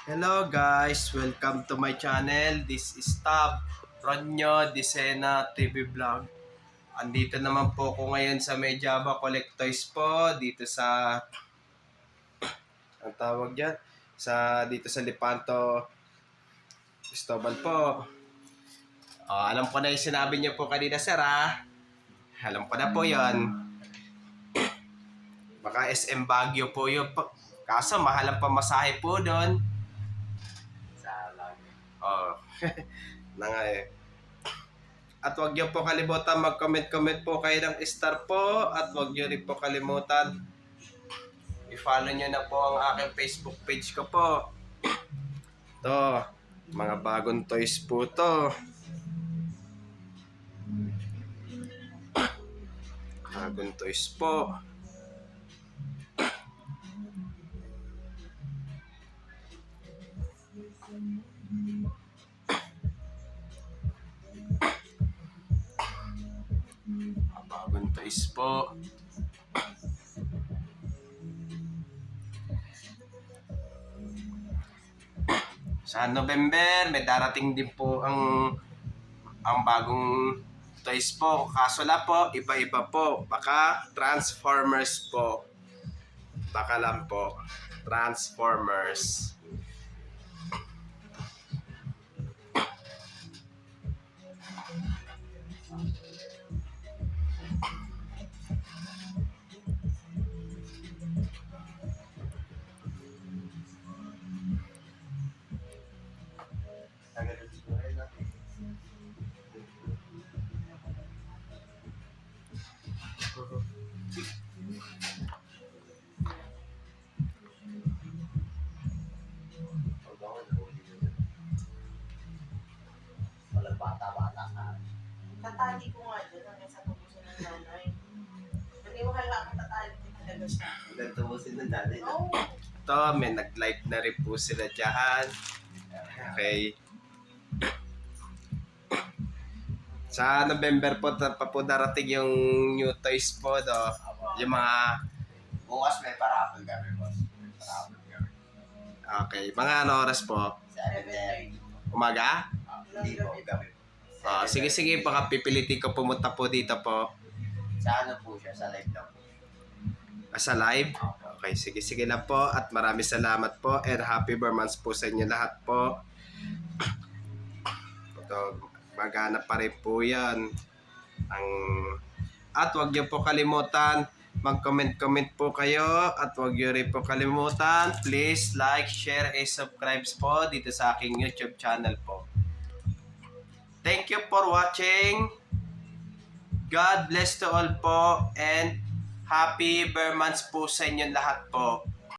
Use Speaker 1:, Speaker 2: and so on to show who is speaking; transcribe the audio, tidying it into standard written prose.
Speaker 1: Hello guys, welcome to my channel. This is Tab Ronyo Disena TV Vlog. Andito naman po ko ngayon sa May Java Collectoys po dito sa ang tawag diyan dito sa Lepanto Cristobal po. Alam ko na yung sinabi niyo po kanina sir ha. Alam ko na po 'yon. Baka SM Baguio po 'yung kaso mahal ang pamasahe po doon. Oh. na nga eh. At huwag niyo po kalimutan mag-comment po kayo ng star po. At huwag niyo rin po kalimutan i-follow niyo na po ang aking Facebook page ko po. To, mga bagong toys po to. Bagong toys po. Bagong toys po. Sa November, may darating din po ang bagong toys po. Kaso na po, iba-iba po. Baka Transformers po. Baka lang po. Transformers.
Speaker 2: Walang bata-bata ka.
Speaker 3: Tatali ko nga dyan hanggang sa tubusin ng nanay. Hindi mo kailangan tatali ko talaga siya.
Speaker 2: Hanggang tumusin ng dati.
Speaker 3: Oo.
Speaker 1: Ito, may nag-live na rin po sila dyan. Okay. Sa November po, pa po darating yung new toys po, do. Yung mga,
Speaker 2: Bukas may parapol kami, boss. May parapol kami.
Speaker 1: okay, mga ano oras po?
Speaker 2: 7:30.
Speaker 1: Umaga?
Speaker 2: Hindi po, gabi.
Speaker 1: Sige, baka pipilitin ko pumunta po dito po.
Speaker 2: Sa ano po siya? Sa live lang po.
Speaker 1: Sa live? Okay, sige lang po. At maraming salamat po. And happy Burmans po sa inyo lahat po. Ito, maghanap pa rin po yan. At huwag niyo po kalimutan, mag-comment po kayo. At huwag niyo rin po kalimutan, please like, share, and subscribe po dito sa aking YouTube channel po. Thank you for watching. God bless to all po. And happy Burmans po sa inyo lahat po.